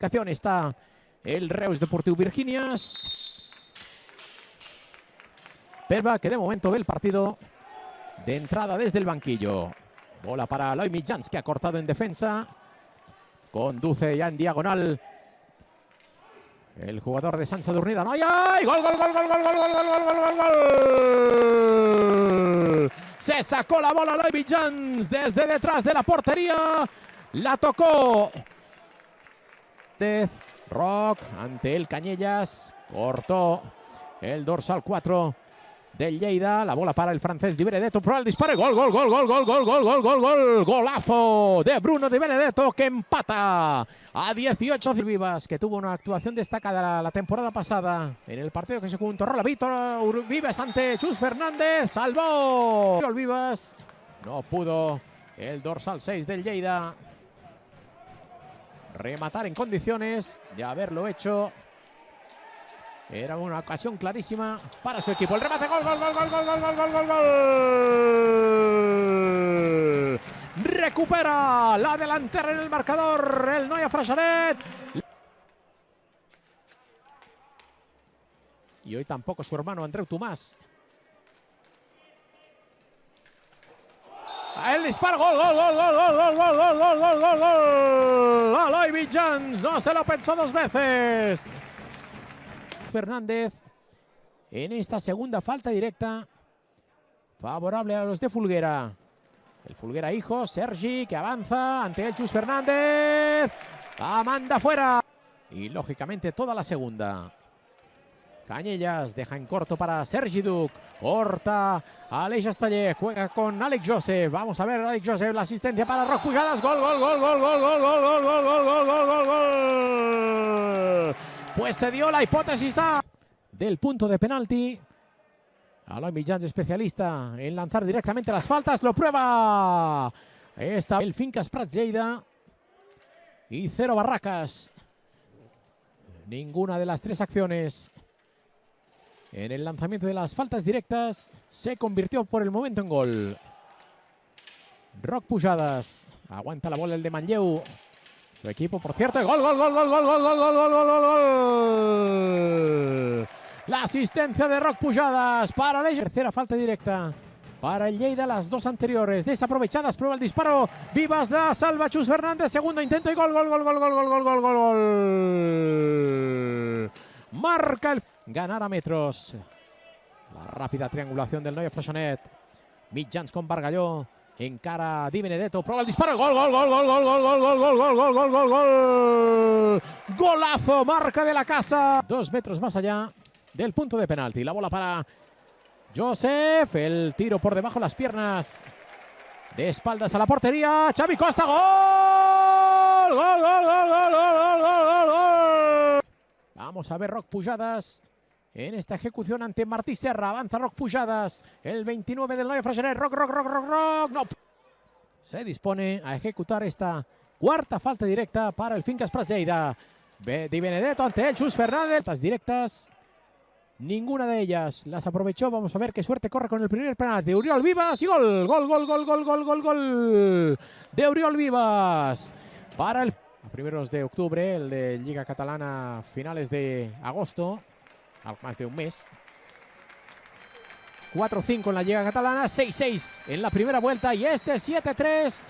Está el Reus Deportiu Virginias. Perva, que de momento ve el partido de entrada desde el banquillo. Bola para Eloi Mitjans, que ha cortado en defensa. Conduce ya en diagonal el jugador de Sant Sadurní d'Anoia. ¡Ay! ¡Gol, gol, gol, gol, gol, gol, gol, gol, gol, gol, gol! Se sacó la bola Eloi Mitjans desde detrás de la portería. La tocó Roc ante el Cañellas. Cortó el dorsal 4 del Lleida. La bola para el francés Di Benedetto. Prueba el disparo. Gol, gol, gol, gol, gol, gol, gol, gol, gol, gol. Golazo de Bruno Di Benedetto, que empata a 18. Vivas, que tuvo una actuación destacada la temporada pasada en el partido que se jugó en Torrola. Víctor Vives ante Chus Fernández. Salvó Vivas. No pudo el dorsal 6 del Lleida rematar en condiciones de haberlo hecho. Era una ocasión clarísima para su equipo. El remate, gol, gol, gol, gol, gol, gol, gol, gol, gol, gol. Recupera la delantera en el marcador el Noia Freixenet. Y hoy tampoco su hermano Andreu Tomàs. El disparo, gol, gol, gol, gol, gol, gol, gol, gol, gol, gol, gol, gol. Eloi Mitjans no se lo pensó dos veces. Fernández en esta segunda falta directa favorable a los de Fulguera. El Fulguera hijo, Sergi, que avanza ante el Chus Fernández. La manda fuera. Y lógicamente toda la segunda. Cañellas deja en corto para Sergi Duc. Corta Aleix Estaller. Juega con Alex Joseph. Vamos a ver Alex Joseph. La asistencia para Roc Pujadas. Gol, gol, gol, gol, gol, gol, gol, gol, gol, gol, gol, gol, gol, gol. Pues se dio la hipótesis del punto de penalti. Eloi Mitjans, especialista en lanzar directamente las faltas. Lo prueba. Está el Fincas Prats Lleida. Y 0 Barracas. Ninguna de las tres acciones en el lanzamiento de las faltas directas se convirtió por el momento en gol. Roc Pujadas. Aguanta la bola el de Manlleu. Su equipo, por cierto. Gol, gol, gol, gol, gol, gol, gol, gol, gol, gol, gol, gol. La asistencia de Roc Pujadas para la tercera falta directa para el Lleida. Las dos anteriores desaprovechadas. Prueba el disparo. Vivas la salva Chus Fernández. Segundo intento y gol, gol, gol, gol, gol, gol, gol, gol, gol, gol. Marca el ganar a metros. La rápida triangulación del Noia Freixenet. Mitjans con Bargalló. Encara Di Benedetto. Prueba el disparo. Gol, gol, gol, gol, gol, gol, gol, gol, gol, gol, gol, gol, gol, gol. Golazo, marca de la casa. 2 metros más allá del punto de penalti. La bola para Joseph. El tiro por debajo de las piernas. De espaldas a la portería. Xavi Costa. Gol. Gol, gol, gol, gol, gol, gol, gol, gol. Vamos a ver Roc Pujadas en esta ejecución ante Martí Serra. Avanza Roc Pujadas. El 29 del Noia Freixenet. Roc, Roc, Roc, Roc, Roc. No. Se dispone a ejecutar esta cuarta falta directa para el Fincas Prats Lleida. Di Benedetto ante el Chus Fernández. Faltas directas. Ninguna de ellas las aprovechó. Vamos a ver qué suerte corre con el primer penalti de Oriol Vivas. Y gol, gol, gol, gol, gol, gol, gol, gol de Oriol Vivas. Para el primeros de octubre, el de Liga Catalana finales de agosto. Algo más de un mes. 4-5 en la Liga Catalana, 6-6 en la primera vuelta y este 7-3